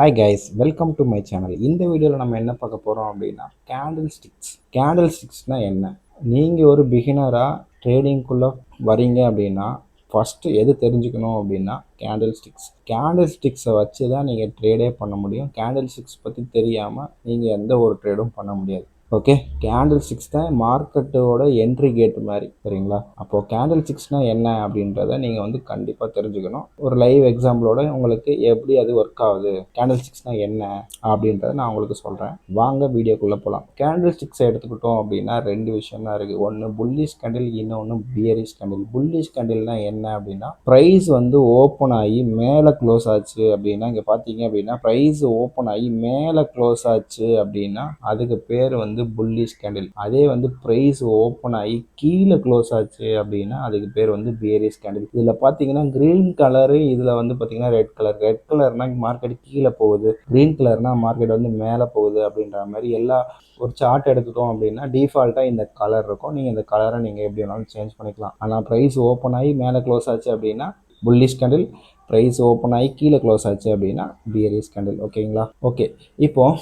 Hi guys, welcome to my channel. இந்த வீடியோவில் நம்ம என்ன பார்க்க போகிறோம் அப்படின்னா கேண்டில் ஸ்டிக்ஸ்னால் என்ன? நீங்கள் ஒரு பிகினராக ட்ரேடிங்குள்ளே வரீங்க அப்படின்னா ஃபஸ்ட்டு எது தெரிஞ்சுக்கணும் அப்படின்னா கேண்டில் ஸ்டிக்ஸை வச்சு தான் நீங்கள் ட்ரேடே பண்ண முடியும். கேண்டில் ஸ்டிக்ஸ் பற்றி தெரியாமல் நீங்கள் எந்த ஒரு ட்ரேடும் பண்ண முடியாது. ஓகே, கேண்டில் ஸ்டிக்ஸ் தான் மார்க்கெட்டோட என்ட்ரி கேட் மாதிரி, சரிங்களா? அப்போது கேண்டில் ஸ்டிக்ஸ்னால் என்ன அப்படின்றத நீங்கள் கண்டிப்பாக தெரிஞ்சுக்கணும். ஒரு லைவ் எக்ஸாம்பிளோட உங்களுக்கு எப்படி அது ஒர்க் ஆகுது, கேண்டில் ஸ்டிக்ஸ்னால் என்ன அப்படின்றத நான் உங்களுக்கு சொல்கிறேன். வாங்க வீடியோக்குள்ளே போகலாம். கேண்டில் ஸ்டிக்ஸை எடுத்துக்கிட்டோம் அப்படின்னா ரெண்டு விஷயம் தான் இருக்குது. ஒன்று புல்லிஷ் கேண்டில், இன்னொன்று பியரிஷ் கேண்டில். புல்லிஷ் கேண்டில்னால் என்ன அப்படின்னா, ப்ரைஸ் ஓப்பன் ஆகி மேலே க்ளோஸ் ஆச்சு அப்படின்னா, இங்கே பார்த்தீங்க அப்படின்னா ப்ரைஸ் ஓப்பன் ஆகி மேலே க்ளோஸ் ஆச்சு அப்படின்னா அதுக்கு பேர் புல்லிஷ் கேண்டில். அதே பிரைஸ் ஓப்பன் ஆகி கீழே க்ளோஸ் ஆச்சு அப்படின்னா அதுக்கு பேர் பியரிஷ் கேண்டில். இதில் பார்த்தீங்கன்னா கிரீன் கலரு, இதில் பார்த்தீங்கன்னா ரெட் கலர்னா மார்க்கெட் கீழே போகுது, கிரீன் கலர்னா மார்க்கெட் மேலே போகுது அப்படின்ற மாதிரி எல்லா ஒரு சார்ட் எடுத்துட்டோம் அப்படின்னா டிஃபால்ட்டாக இந்த கலர் இருக்கும். நீங்கள் இந்த கலரை நீங்கள் எப்படி வேணாலும் சேஞ்ச் பண்ணிக்கலாம். ஆனால் ப்ரைஸ் ஓப்பன் ஆகி மேலே க்ளோஸ் ஆச்சு அப்படின்னா புல்லிஷ் கேண்டில், ப்ரைஸ் ஓப்பன் ஆகி கீழே க்ளோஸ் ஆச்சு அப்படின்னா பியரிஷ் கேண்டில். ஓகேங்களா? ஓகே, இப்போது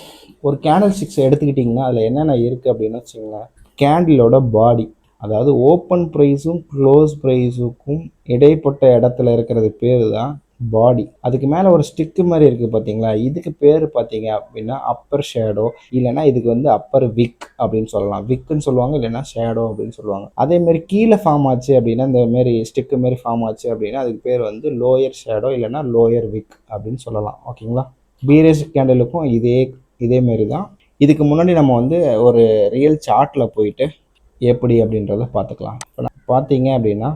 ஒரு கேண்டில் ஸ்டிக்ஸ் எடுத்துக்கிட்டிங்கன்னா அதில் என்னென்ன இருக்குது அப்படின்னு வச்சுங்களேன். கேண்டிலோட பாடி, அதாவது ஓப்பன் ப்ரைஸும் க்ளோஸ் ப்ரைஸுக்கும் இடைப்பட்ட இடத்துல இருக்கிறது பேர் தான் பாடி. அதுக்கு மேலே ஒரு ஸ்டிக்கு மாதிரி இருக்குது பார்த்தீங்களா, இதுக்கு பேர் பார்த்தீங்க அப்படின்னா அப்பர் ஷேடோ, இல்லைன்னா இதுக்கு அப்பர் விக் அப்படின்னு சொல்லலாம். விக்குன்னு சொல்லுவாங்க, இல்லைன்னா ஷேடோ அப்படின்னு சொல்லுவாங்க. அதேமாரி கீழே ஃபார்ம் ஆச்சு அப்படின்னா, இந்த மாரி ஸ்டிக்கு மாரி ஃபார்ம் ஆச்சு அப்படின்னா அதுக்கு பேர் லோயர் ஷேடோ, இல்லைன்னா லோயர் விக் அப்படின்னு சொல்லலாம். ஓகேங்களா? பீரேஜ் கேண்டலுக்கும் இதேமாரி தான். இதுக்கு முன்னாடி நம்ம ஒரு ரியல் சார்ட்டில் போயிட்டு எப்படி அப்படின்றத பார்த்துக்கலாம். இப்போ நான் பார்த்தீங்க அப்படின்னா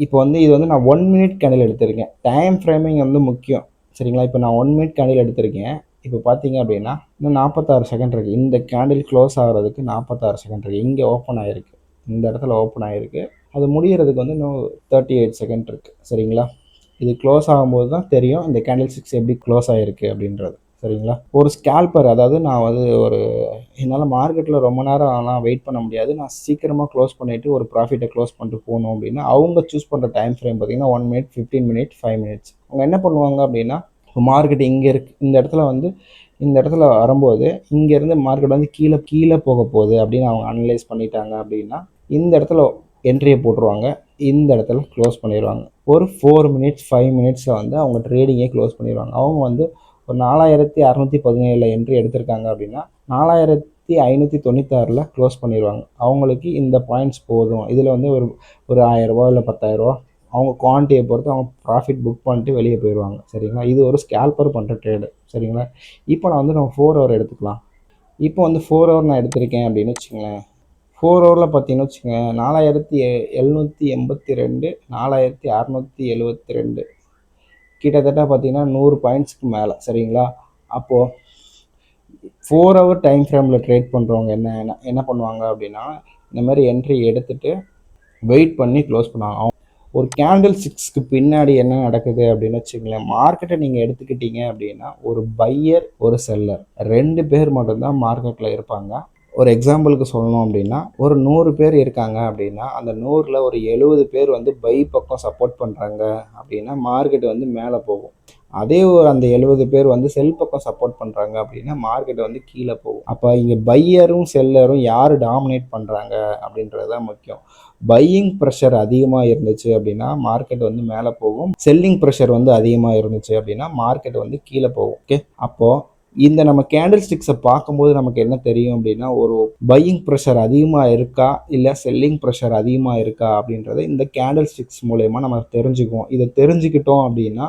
இப்போ இது நான் 1 மினிட் கேண்டில் எடுத்திருக்கேன். டைம் ஃப்ரேமிங் முக்கியம், சரிங்களா? இப்போ நான் 1 மினிட் கேண்டில் எடுத்திருக்கேன். இப்போ பார்த்தீங்க அப்படின்னா இன்னும் 46 செகண்ட் இருக்குது. இந்த கேண்டில் க்ளோஸ் ஆகிறதுக்கு 46 செகண்ட் இருக்குது. இங்கே ஓப்பன் ஆகிருக்கு, இந்த இடத்துல ஓப்பன் ஆகிருக்கு. அது முடிகிறதுக்கு இன்னும் 38 செகண்ட் இருக்குது, சரிங்களா? இது க்ளோஸ் ஆகும்போது தான் தெரியும் இந்த கேண்டில் ஸ்டிக்ஸ் எப்படி க்ளோஸ் ஆகிருக்கு அப்படின்றது, சரிங்களா? ஒரு ஸ்கேல்பர், அதாவது நான் என்னால் மார்க்கெட்டில் ரொம்ப நேரம் ஆனால் வெயிட் பண்ண முடியாது, நான் சீக்கிரமாக க்ளோஸ் பண்ணிவிட்டு ஒரு ப்ராஃபிட்டை க்ளோஸ் பண்ணிட்டு போகணும் அப்படின்னா அவங்க சூஸ் பண்ணுற டைம் ஃப்ரேம் பார்த்தீங்கன்னா 1 மினிட், 15 மினிட், 5 மினிட்ஸ். அவங்க என்ன பண்ணுவாங்க அப்படின்னா, இப்போ மார்க்கெட் இங்கே இருக்குது, இந்த இடத்துல வரும்போது இங்கேருந்து மார்க்கெட் கீழே போக போகுது அப்படின்னு அவங்க அனலைஸ் பண்ணிட்டாங்க அப்படின்னா இந்த இடத்துல என்ட்ரியை போட்டுருவாங்க, இந்த இடத்துல க்ளோஸ் பண்ணிடுவாங்க. ஒரு 4 மினிட்ஸ், 5 மினிட்ஸில் அவங்க ட்ரேடிங்கே க்ளோஸ் பண்ணிடுவாங்க. அவங்க ஒரு 4617 என்ட்ரி எடுத்திருக்காங்க அப்படின்னா 4596 க்ளோஸ் பண்ணிடுவாங்க. அவங்களுக்கு இந்த பாயிண்ட்ஸ் போதும். இதில் ஒரு 1000 இல்லை 10,000 அவங்க குவான்டிட்டியை பொறுத்து அவங்க ப்ராஃபிட் புக் பண்ணிட்டு வெளியே போயிடுவாங்க, சரிங்களா? இது ஒரு ஸ்கேல்பர் பண்ணுற ட்ரேடு, சரிங்களா? இப்போ நான் நம்ம 4 ஹவர் எடுத்துக்கலாம். இப்போ 4 ஹவர் நான் எடுத்திருக்கேன் அப்படின்னு வச்சுங்களேன். 4 ஹவரில் பார்த்தீங்கன்னு வச்சுக்கோங்க, 4782, 4672, கிட்டத்தட்ட பார்த்தீங்கன்னா 100 பாயிண்ட்ஸ்க்கு மேலே, சரிங்களா? அப்போது 4 ஹவர் டைம் ஃப்ரேமில் ட்ரேட் பண்ணுறவங்க என்ன பண்ணுவாங்க அப்படின்னா, இந்த மாதிரி என்ட்ரி எடுத்துகிட்டு வெயிட் பண்ணி க்ளோஸ் பண்ணுவாங்க. ஒரு கேண்டில் ஸ்டிக்ஸ்க்கு பின்னாடி என்ன நடக்குது அப்படின்னு வச்சுங்களேன். மார்க்கெட்டை நீங்கள் எடுத்துக்கிட்டீங்க அப்படின்னா ஒரு பையர், ஒரு செல்லர், 2 பேர் மட்டும்தான் மார்க்கெட்டில் இருப்பாங்க. ஒரு எக்ஸாம்பிளுக்கு சொல்லணும் அப்படின்னா, ஒரு 100 பேர் இருக்காங்க அப்படின்னா அந்த 100ல் ஒரு 70 பேர் பை பக்கம் சப்போர்ட் பண்ணுறாங்க அப்படின்னா மார்க்கெட் மேலே போகும். அதே அந்த 70 பேர் செல் பக்கம் சப்போர்ட் பண்ணுறாங்க அப்படின்னா மார்க்கெட் கீழே போகும். அப்போ இங்கே பையரும் செல்லரும் யார் டாமினேட் பண்ணுறாங்க அப்படின்றது தான் முக்கியம். பையிங் ப்ரெஷர் அதிகமாக இருந்துச்சு அப்படின்னா மார்க்கெட் மேலே போகும். செல்லிங் ப்ரெஷர் அதிகமாக இருந்துச்சு அப்படின்னா மார்க்கெட் கீழே போகும். ஓகே, அப்போது இந்த நம்ம கேண்டில் ஸ்டிக்ஸை பார்க்கும்போது நமக்கு என்ன தெரியும் அப்படின்னா, ஒரு பையிங் ப்ரெஷர் அதிகமாக இருக்கா இல்லை செல்லிங் ப்ரெஷர் அதிகமாக இருக்கா அப்படின்றத இந்த கேண்டில் ஸ்டிக்ஸ் மூலயமா நம்ம தெரிஞ்சுக்குவோம். இதை தெரிஞ்சுக்கிட்டோம் அப்படின்னா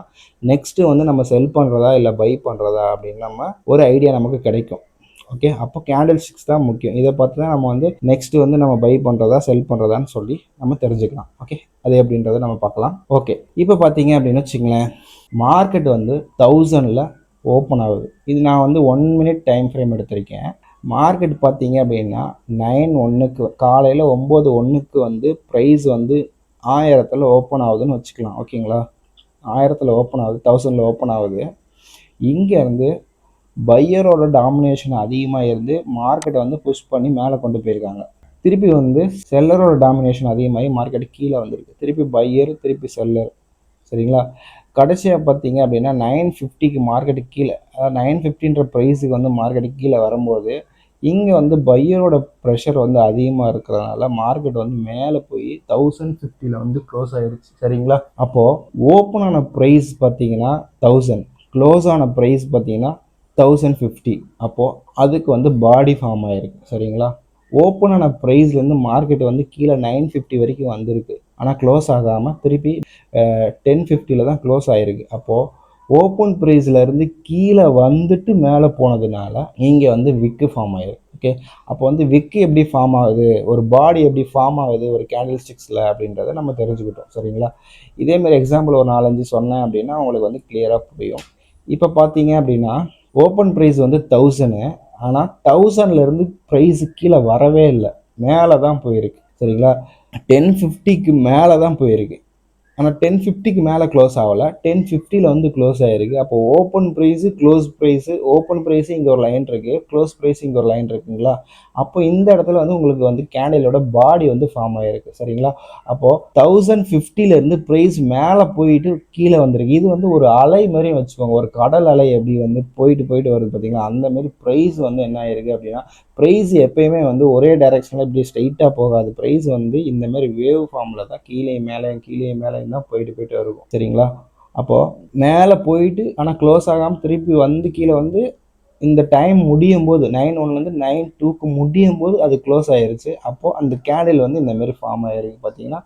நெக்ஸ்ட்டு நம்ம செல் பண்ணுறதா இல்லை பை பண்ணுறதா அப்படின்னு நம்ம ஒரு ஐடியா நமக்கு கிடைக்கும். ஓகே, அப்போ கேண்டில் ஸ்டிக்ஸ் தான் முக்கியம். இதை பார்த்து தான் நம்ம நெக்ஸ்ட்டு நம்ம பை பண்ணுறதா செல் பண்ணுறதான்னு சொல்லி நம்ம தெரிஞ்சுக்கலாம். ஓகே, அது எப்படின்றத நம்ம பார்க்கலாம். ஓகே, இப்போ பார்த்தீங்க அப்படின்னு வச்சுங்களேன், மார்க்கெட் 1000ல் ஓப்பன் ஆகுது. இது நான் 1 மினிட் டைம் ஃப்ரேம் எடுத்திருக்கேன். மார்க்கெட் பார்த்தீங்க அப்படின்னா 9:01 காலையில் 9:01 ப்ரைஸ் 1000ல் ஓப்பன் ஆகுதுன்னு வச்சுக்கலாம். ஓகேங்களா? 1000ல் ஓப்பன் ஆகுது, 1000ல் ஓப்பன் ஆகுது. இங்கேருந்து பையரோட டாமினேஷன் அதிகமாக இருந்து மார்க்கெட்டை புஷ் பண்ணி மேலே கொண்டு போயிருக்காங்க. திருப்பி செல்லரோட டாமினேஷன் அதிகமாகி மார்க்கெட் கீழே வந்திருக்கு. திருப்பி பையர், திருப்பி செல்லர், சரிங்களா? கடைசியாக பார்த்தீங்க அப்படின்னா 950க்கு மார்க்கெட்டுக்கு கீழே, அதாவது 950ன்ற ப்ரைஸுக்கு வந்து மார்க்கெட்டுக்கு கீழே வரும்போது இங்கே வந்து பையரோட ப்ரெஷர் வந்து அதிகமாக இருக்கிறதுனால மார்க்கெட் வந்து மேலே போய் 1050ல் வந்து க்ளோஸ் ஆகிடுச்சு. சரிங்களா? அப்போது ஓப்பன் ஆன ப்ரைஸ் பார்த்தீங்கன்னா 1000, க்ளோஸ் ஆன ப்ரைஸ் பார்த்தீங்கன்னா 1050. அப்போது அதுக்கு வந்து பாடி ஃபார்ம் ஆகிருக்கு. சரிங்களா? ஓப்பன் ஆன ப்ரைஸ்லேருந்து மார்க்கெட் வந்து கீழே 950 வரைக்கும் வந்திருக்கு. ஆனால் க்ளோஸ் ஆகாமல் திருப்பி 1050ல் தான் க்ளோஸ் ஆகிருக்கு. அப்போது ஓப்பன் ப்ரைஸ்லேருந்து கீழே வந்துட்டு மேலே போனதுனால இங்கே வந்து விக்கு ஃபார்ம் ஆகிருக்கு. ஓகே, அப்போ வந்து விக்கு எப்படி ஃபார்ம் ஆகுது, ஒரு பாடி எப்படி ஃபார்ம் ஆகுது ஒரு கேண்டில் ஸ்டிக்ஸில் அப்படின்றத நம்ம தெரிஞ்சுக்கிட்டோம். சரிங்களா? இதேமாரி எக்ஸாம்பிள் ஒரு 4-5 சொன்னேன் அப்படின்னா உங்களுக்கு வந்து கிளியராக புரியும். இப்போ பார்த்தீங்க அப்படின்னா ஓப்பன் ப்ரைஸ் வந்து 1000, ஆனால் 1000லேருந்து ப்ரைஸு கீழே வரவே இல்லை, மேலே தான் போயிருக்கு. சரிங்களா? 1050க்கு மேலே தான் போயிருக்கு. ஆனால் 1050க்கு மேலே க்ளோஸ் ஆகலை, 1050ல் வந்து க்ளோஸ் ஆகிருக்கு. அப்போ open price close price, open price இங்கே ஒரு லைன் இருக்குது, க்ளோஸ் ப்ரைஸ் இங்கே ஒரு லைன் இருக்குங்களா? அப்போ இந்த இடத்துல வந்து உங்களுக்கு வந்து கேண்டிலோட பாடி வந்து ஃபார்ம் ஆகிருக்கு. சரிங்களா? அப்போது 1050லேருந்து ப்ரைஸ் மேலே போயிட்டு கீழே வந்திருக்கு. இது வந்து ஒரு அலை மாதிரி வச்சுக்கோங்க, ஒரு கடல் அலை எப்படி வந்து போயிட்டு வருது பார்த்தீங்களா? அந்தமாரி ப்ரைஸ் வந்து என்ன ஆகிருக்கு அப்படின்னா, ப்ரைஸ் எப்பயுமே வந்து ஒரே டைரெக்ஷனில் இப்படி ஸ்ட்ரைட்டாக போகாது. ப்ரைஸ் வந்து இந்தமாரி வேவ் ஃபார்மில் தான் கீழே மேலே தான் போயிட்டு இருக்கும். சரிங்களா? அப்போது மேலே போயிட்டு ஆனால் க்ளோஸ் ஆகாமல் திருப்பி வந்து கீழே வந்து இந்த டைம் முடியும் போது 9-1லேருந்து 9-2க்கு முடியும் போது அது க்ளோஸ் ஆகிருச்சு. அப்போது அந்த கேண்டில் வந்து இந்தமாரி ஃபார்ம் ஆகிருக்கு. பார்த்தீங்கன்னா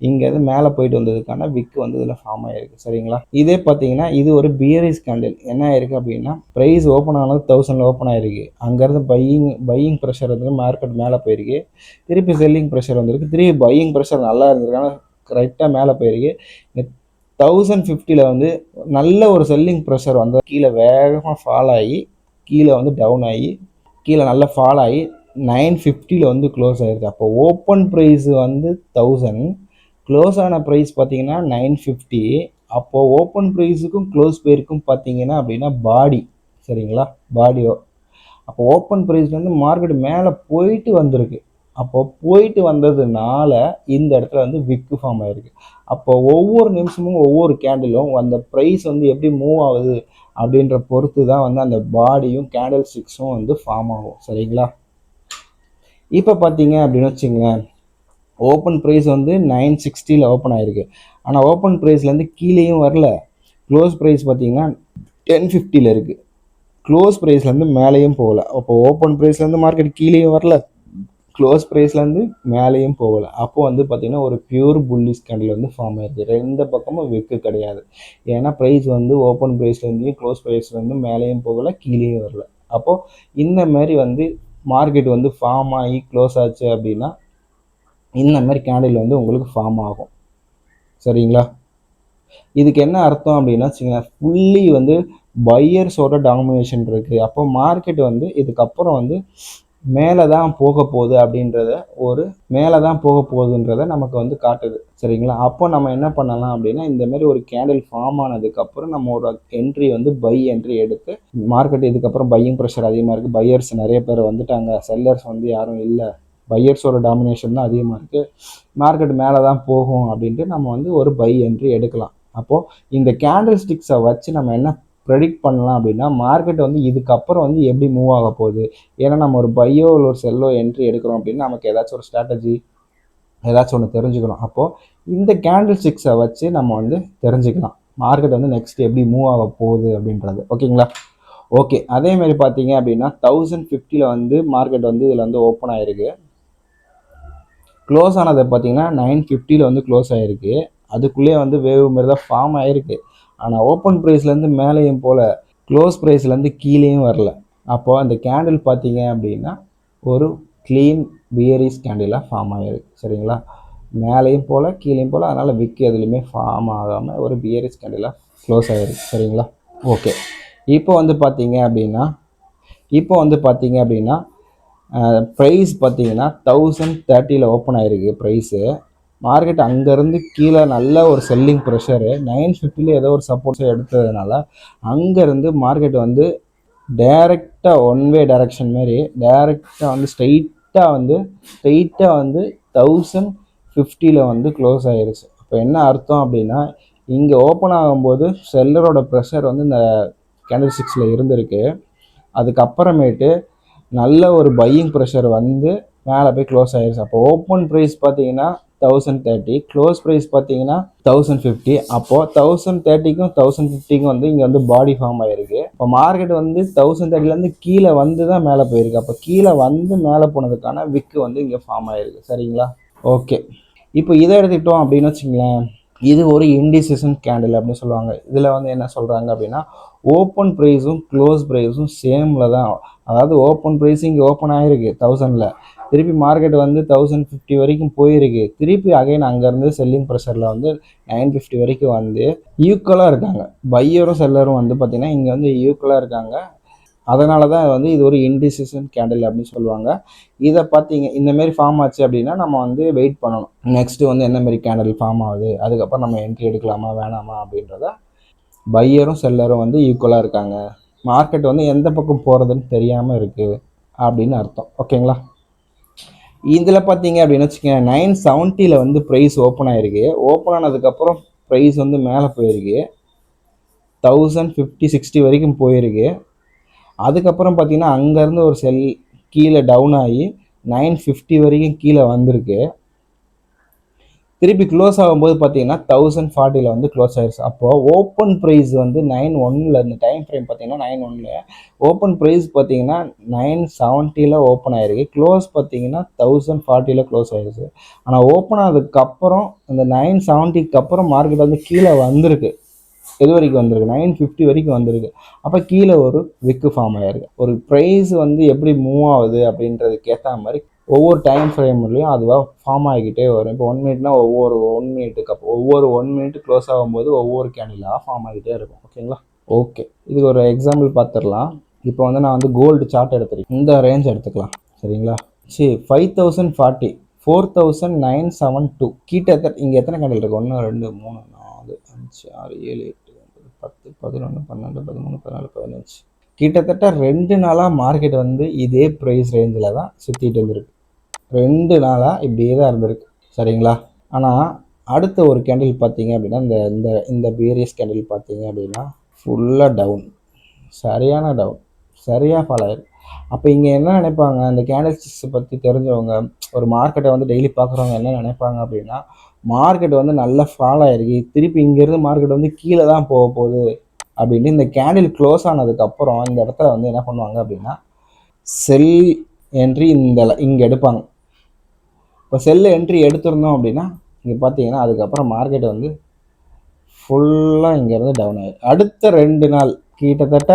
இங்கேருந்து மேலே போயிட்டு வந்ததுக்கான விக்கு வந்து இதில் ஃபார்ம் ஆகிருக்கு. சரிங்களா? இதே பார்த்தீங்கன்னா இது ஒரு பியரிஷ் கேண்டில். என்ன ஆயிருக்கு அப்படின்னா ப்ரைஸ் ஓப்பன் ஆனது 1000ல் ஓப்பன் ஆகிருக்கு. அங்கேருந்து பையிங் ப்ரெஷர் வந்து மார்க்கெட் மேலே போயிருக்கு, திருப்பி செல்லிங் ப்ரெஷர் வந்திருக்கு, திருப்பி பையிங் ப்ரெஷர் நல்லா இருந்திருக்கான கரெக்டாக மேலே போயிருக்கு. 1050ல் வந்து நல்ல ஒரு செல்லிங் ப்ரெஷர் வந்து கீழே வேகமாக ஃபால் ஆகி கீழே வந்து டவுன் ஆகி கீழே நல்லா ஃபால் ஆகி 950ல் வந்து க்ளோஸ் ஆகிருக்கு. அப்போ ஓப்பன் ப்ரைஸ் வந்து 1000, க்ளோஸ் ஆன ப்ரைஸ் பார்த்தீங்கன்னா 950. அப்போது ஓப்பன் ப்ரைஸுக்கும் க்ளோஸ் ப்ரைஸுக்கும் பார்த்தீங்கன்னா அப்படின்னா பாடி. சரிங்களா? பாடியோ அப்போ ஓப்பன் ப்ரைஸ்லேருந்து மார்க்கெட் மேலே போயிட்டு வந்திருக்கு. அப்போ போயிட்டு வந்ததுனால இந்த இடத்துல வந்து விக்கு ஃபார்ம் ஆகிருக்கு. அப்போ ஒவ்வொரு நிமிஷமும் ஒவ்வொரு கேண்டிலும் அந்த ப்ரைஸ் வந்து எப்படி மூவ் ஆகுது அப்படின்ற பொறுத்து தான் வந்து அந்த பாடியும் கேண்டில் ஸ்டிக்ஸும் வந்து ஃபார்ம் ஆகும். சரிங்களா? இப்போ பார்த்தீங்க அப்படின்னு வச்சுங்களேன், ஓப்பன் ப்ரைஸ் வந்து 960ல் ஓப்பன் ஆகிருக்கு. ஆனால் ஓப்பன் ப்ரைஸ்லேருந்து கீழேயும் வரல, க்ளோஸ் ப்ரைஸ் பார்த்தீங்கன்னா 1050ல் இருக்குது. க்ளோஸ் ப்ரைஸ்லேருந்து மேலேயும் போகல. அப்போ ஓப்பன் ப்ரைஸ்லேருந்து மார்க்கெட் கீழேயும் வரல, க்ளோஸ் ப்ரைஸ்லேருந்து மேலேயும் போகலை. அப்போது வந்து பார்த்திங்கன்னா ஒரு பியூர் புல்லிஷ் கேண்டில் வந்து ஃபார்ம் ஆயிருக்கு. ரெண்டு பக்கமும் விக்கு கிடையாது. ஏன்னா ப்ரைஸ் வந்து ஓப்பன் ப்ரைஸ்லேருந்து க்ளோஸ் ப்ரைஸ்லேருந்து மேலேயும் போகலை, கீழேயும் வரல. அப்போது இந்த மாதிரி வந்து மார்க்கெட் வந்து ஃபார்ம் ஆகி க்ளோஸ் ஆச்சு அப்படின்னா இந்த மாதிரி கேண்டில் வந்து உங்களுக்கு ஃபார்ம் ஆகும். சரிங்களா? இதுக்கு என்ன அர்த்தம் அப்படின்னா வச்சுங்களேன், ஃபுல்லி வந்து பையர்ஸோட டாமினேஷன் இருக்குது. அப்போ மார்க்கெட் வந்து இதுக்கப்புறம் வந்து மேலே தான் போக போகுது அப்படின்றத மேலே தான் போக போகுதுன்றதை நமக்கு வந்து காட்டுது. சரிங்களா? அப்போ நம்ம என்ன பண்ணலாம் அப்படின்னா இந்த மாதிரி ஒரு கேண்டில் ஃபார்ம் ஆனதுக்கப்புறம் நம்ம ஒரு என்ட்ரி வந்து பை என்ட்ரி எடுத்து, மார்க்கெட் இதுக்கப்புறம் பையிங் ப்ரெஷர் அதிகமாக இருக்குது, பையர்ஸ் நிறைய பேர் வந்துட்டாங்க, செல்லர்ஸ் வந்து யாரும் இல்லை, பையர்ஸோட டாமினேஷன் தான் அதிகமாக இருக்குது, மார்க்கெட் மேலே தான் போகும் அப்படின்ட்டு நம்ம வந்து ஒரு பை என்ட்ரி எடுக்கலாம். அப்போது இந்த கேண்டில் ஸ்டிக்ஸை வச்சு நம்ம என்ன ப்ரெடிக்ட் பண்ணலாம் அப்படின்னா மார்க்கெட் வந்து இதுக்கப்புறம் வந்து எப்படி மூவ் ஆக போகுது. ஏன்னா நம்ம ஒரு பையோ இல்லை ஒரு செல்லோ என்ட்ரி எடுக்கிறோம் அப்படின்னா நமக்கு ஏதாச்சும் ஒரு ஸ்ட்ராட்டஜி ஏதாச்சும் ஒன்று தெரிஞ்சுக்கணும். அப்போது இந்த கேண்டில் ஸ்டிக்ஸை வச்சு நம்ம வந்து தெரிஞ்சுக்கலாம் மார்க்கெட் வந்து நெக்ஸ்ட் எப்படி மூவ் ஆக போகுது அப்படின்றது. ஓகேங்களா? ஓகே, அதேமாரி பார்த்தீங்க அப்படின்னா 1050ல் வந்து மார்க்கெட் வந்து இதில் வந்து ஓப்பன் ஆகிருக்கு. க்ளோஸ் ஆனதை பார்த்தீங்கன்னா 950ல் வந்து க்ளோஸ் ஆகிருக்கு. அதுக்குள்ளேயே வந்து வேவ் மாரி தான் ஃபார்ம் ஆகிருக்கு. ஆனால் ஓப்பன் ப்ரைஸ்லேருந்து மேலேயும் போல், க்ளோஸ் ப்ரைஸ்லேருந்து கீழேயும் வரல. அப்போது அந்த கேண்டில் பார்த்தீங்க அப்படின்னா ஒரு க்ளீன் பியரிஷ் கேண்டிலாக ஃபார்ம் ஆகிருக்கு. சரிங்களா? மேலேயும் போல் கீழேயும் போல், அதனால் விக்கு எதுலையுமே ஃபார்ம் ஆகாமல் ஒரு பியரிஷ் கேண்டிலாக க்ளோஸ் ஆகிருக்கு. சரிங்களா? ஓகே, இப்போ வந்து பார்த்தீங்க அப்படின்னா ப்ரைஸ் பார்த்தீங்கன்னா 1030ல் ஓப்பன் ஆகிருக்கு ப்ரைஸு. மார்க்கெட் அங்கேருந்து கீழே நல்ல ஒரு செல்லிங் ப்ரெஷரு 950ல் ஏதோ ஒரு சப்போர்ட்ஸை எடுத்ததுனால அங்கேருந்து மார்க்கெட் வந்து டைரெக்டாக ஒன் வே டைரக்ஷன் மாரி டைரெக்டாக வந்து ஸ்ட்ரைட்டாக வந்து 1050ல் வந்து க்ளோஸ் ஆகிருச்சு. அப்போ என்ன அர்த்தம் அப்படின்னா இங்கே ஓப்பன் ஆகும்போது செல்லரோட ப்ரெஷர் வந்து இந்த கேண்டில் ஸ்டிக்ஸில் இருந்திருக்கு. அதுக்கப்புறமேட்டு நல்ல ஒரு பையிங் ப்ரெஷர் வந்து மேலே போய் க்ளோஸ் ஆயிடுச்சு. அப்போ ஓப்பன் ப்ரைஸ் பார்த்தீங்கன்னா 1030, க்ளோஸ் ப்ரைஸ் பார்த்தீங்கன்னா 1050. அப்போது 1030க்கும் 1050க்கும் வந்து இங்கே வந்து பாடி ஃபார்ம் ஆகிருக்கு. இப்போ மார்க்கெட் வந்து 1030லேருந்து கீழே வந்து தான் மேலே போயிருக்கு. அப்போ கீழே வந்து மேலே போனதுக்கான விக்கு வந்து இங்கே ஃபார்ம் ஆகிருக்கு. சரிங்களா? ஓகே, இப்போ இதை எடுத்துக்கிட்டோம் அப்படின்னு வச்சுங்களேன், இது ஒரு இன்டிசிஷன் கேண்டில் அப்படின்னு சொல்லுவாங்க. இதில் வந்து என்ன சொல்கிறாங்க அப்படின்னா, ஓப்பன் ப்ரைஸும் க்ளோஸ் ப்ரைஸும் சேமில் தான். அதாவது ஓப்பன் ப்ரைஸ் இங்கே ஓப்பன் ஆகிருக்கு 1000ல், திருப்பி மார்க்கெட் வந்து 1050 வரைக்கும் போயிருக்கு. திருப்பி அகைன் அங்கேருந்து செல்லிங் ப்ரெஷரில் வந்து 950 வரைக்கும் வந்து ஈக்குவலாக இருக்காங்க. பையரும் செல்லரும் வந்து பார்த்திங்கன்னா இங்கே வந்து ஈக்குவலாக இருக்காங்க. அதனால தான் வந்து இது ஒரு இன்டிசிஷன் கேண்டில் அப்படின்னு சொல்லுவாங்க. இதை பார்த்தீங்க இந்தமாரி ஃபார்ம் ஆச்சு அப்படின்னா நம்ம வந்து வெயிட் பண்ணணும். நெக்ஸ்ட்டு வந்து எந்தமாரி கேண்டில் ஃபார்ம் ஆகுது, அதுக்கப்புறம் நம்ம என்ட்ரி எடுக்கலாமா வேணாமா அப்படின்றத. பையரும் செல்லரும் வந்து ஈக்குவலாக இருக்காங்க, மார்க்கெட் வந்து எந்த பக்கம் போகிறதுன்னு தெரியாமல் இருக்குது அப்படின்னு அர்த்தம். ஓகேங்களா? இதில் பார்த்தீங்க அப்படின்னு வச்சுக்கோங்க, 970 வந்து ப்ரைஸ் ஓப்பன் ஆகிருக்கு. ஓப்பன் ஆனதுக்கப்புறம் ப்ரைஸ் வந்து மேலே போயிருக்கு, 1050, 60 வரைக்கும் போயிருக்கு. அதுக்கப்புறம் பார்த்தீங்கன்னா அங்கேருந்து ஒரு செல் கீழே டவுன் ஆகி 950 வரைக்கும் கீழே வந்திருக்கு. திருப்பி க்ளோஸ் ஆகும்போது பார்த்தீங்கன்னா 1040 வந்து க்ளோஸ் ஆயிடுச்சு. அப்போது ஓப்பன் ப்ரைஸ் வந்து 9:1 இந்த டைம் ஃப்ரேம் பார்த்தீங்கன்னா 9:1 ஓப்பன் ப்ரைஸ் பார்த்தீங்கன்னா 970 ஓப்பன் ஆயிருக்கு. க்ளோஸ் பார்த்தீங்கன்னா 1040 க்ளோஸ் ஆயிடுச்சு. ஆனால் ஓப்பன் ஆனதுக்கப்புறம் இந்த 970க்கு அப்புறம் மார்க்கெட் வந்து கீழே வந்திருக்கு. எது வரைக்கும் வந்திருக்கு? 950 வரைக்கும் வந்திருக்கு. அப்போ கீழே ஒரு விக்கு ஃபார்ம் ஆகிருக்கு. ஒரு ப்ரைஸ் வந்து எப்படி மூவ் ஆகுது அப்படின்றதுக்கு ஏற்ற மாதிரி ஒவ்வொரு டைம் ஃப்ரேம்லையும் அதுவாக ஃபார்ம் ஆகிக்கிட்டே வரும். இப்போ 1 மினிட்னா ஒவ்வொரு 1 மினிட்டுக்கு ஒவ்வொரு 1 மினிட் க்ளோஸ் ஆகும்போது ஒவ்வொரு கேண்டிலாக ஃபார்ம் ஆகிட்டே இருக்கும். ஓகேங்களா? ஓகே, இதுக்கு ஒரு எக்ஸாம்பிள் பார்த்துடலாம். இப்போ வந்து நான் வந்து கோல்டு சார்ட் எடுத்துருக்கேன். இந்த ரேஞ்ச் எடுத்துக்கலாம். சரிங்களா? சரி, 5040, 4972 கிட்டத்தட்ட இங்கே எத்தனை கேண்டில் இருக்குது? 1 2 3 4 5 6 7 8 9 10 11 12 13 14 15 கிட்டத்தட்ட 2 நாளாக மார்க்கெட் வந்து இதே ப்ரைஸ் ரேஞ்சில் தான் சுற்றிட்டு இருந்திருக்கு. 2 நாளாக இப்படியே தான் இருந்திருக்கு. சரிங்களா? ஆனால் அடுத்த ஒரு கேண்டில் பார்த்தீங்க அப்படின்னா இந்த இந்த இந்த பேரியஸ் கேண்டில் பார்த்தீங்க அப்படின்னா ஃபுல்லாக டவுன், சரியான டவுன், சரியாக ஃபாலோ ஆயிருக்கு. அப்போ இங்கே என்ன நினைப்பாங்க, இந்த கேண்டில் ஸ்டிக்ஸை பற்றி தெரிஞ்சவங்க, ஒரு மார்க்கெட்டை வந்து டெய்லி பார்க்குறவங்க என்ன நினைப்பாங்க அப்படின்னா, மார்க்கெட் வந்து நல்லா ஃபாலோ ஆயிருக்கு, திருப்பி இங்கேருந்து மார்க்கெட் வந்து கீழே தான் போக போகுது அப்படின்னு இந்த கேண்டில் க்ளோஸ் ஆனதுக்கப்புறம் இந்த இடத்துல வந்து என்ன பண்ணுவாங்க அப்படின்னா செல் என்ட்ரி இங்கே எடுப்பாங்க. இப்போ செல் என்ட்ரி எடுத்துருந்தோம் அப்படின்னா இங்கே பார்த்தீங்கன்னா அதுக்கப்புறம் மார்க்கெட் வந்து ஃபுல்லாக இங்கேருந்து டவுன் ஆகிடும். அடுத்த 2 நாள் கிட்டத்தட்ட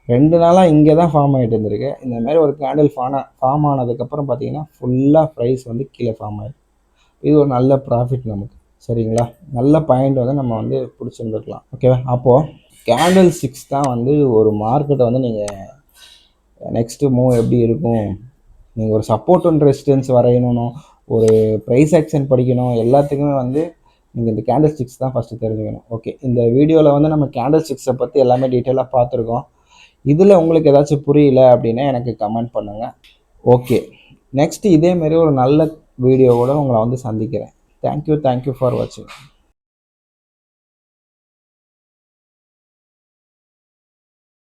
2 நாளாக இங்கே தான் ஃபார்ம் ஆகிட்டு இருந்திருக்கு. இந்தமாதிரி ஒரு கேண்டில் ஃபார்ம் ஆனதுக்கப்புறம் பார்த்தீங்கன்னா ஃபுல்லாக ப்ரைஸ் வந்து கீழே ஃபார்ம் ஆகிடும். இது ஒரு நல்ல ப்ராஃபிட் நமக்கு. சரிங்களா? நல்ல பாயிண்ட் வந்து நம்ம வந்து பிடிச்சிருந்துருக்கலாம். ஓகேவா? அப்போது கேண்டில் ஸ்டிக்ஸ் தான் வந்து ஒரு மார்க்கெட்டை வந்து நீங்கள் நெக்ஸ்ட்டு மூவ் எப்படி இருக்கும், நீங்கள் ஒரு சப்போர்ட் அண்ட் ரெசிஸ்டன்ஸ் வரையணும், ஒரு ப்ரைஸ் ஆக்ஷன் படிக்கணும், எல்லாத்துக்குமே வந்து நீங்கள் இந்த கேண்டில் ஸ்டிக்ஸ் தான் ஃபஸ்ட்டு தெரிஞ்சுக்கணும். ஓகே, இந்த வீடியோவில் வந்து நம்ம கேண்டில் ஸ்டிக்ஸை பற்றி எல்லாமே டீட்டெயிலாக பார்த்துருக்கோம். இதில் உங்களுக்கு ஏதாச்சும் புரியல அப்படின்னா எனக்கு கமெண்ட் பண்ணுங்கள். ஓகே, நெக்ஸ்ட்டு இதேமாரி ஒரு நல்ல வீடியோவோடு உங்களை வந்து சந்திக்கிறேன். தேங்க்யூ ஃபார் வாட்சிங்.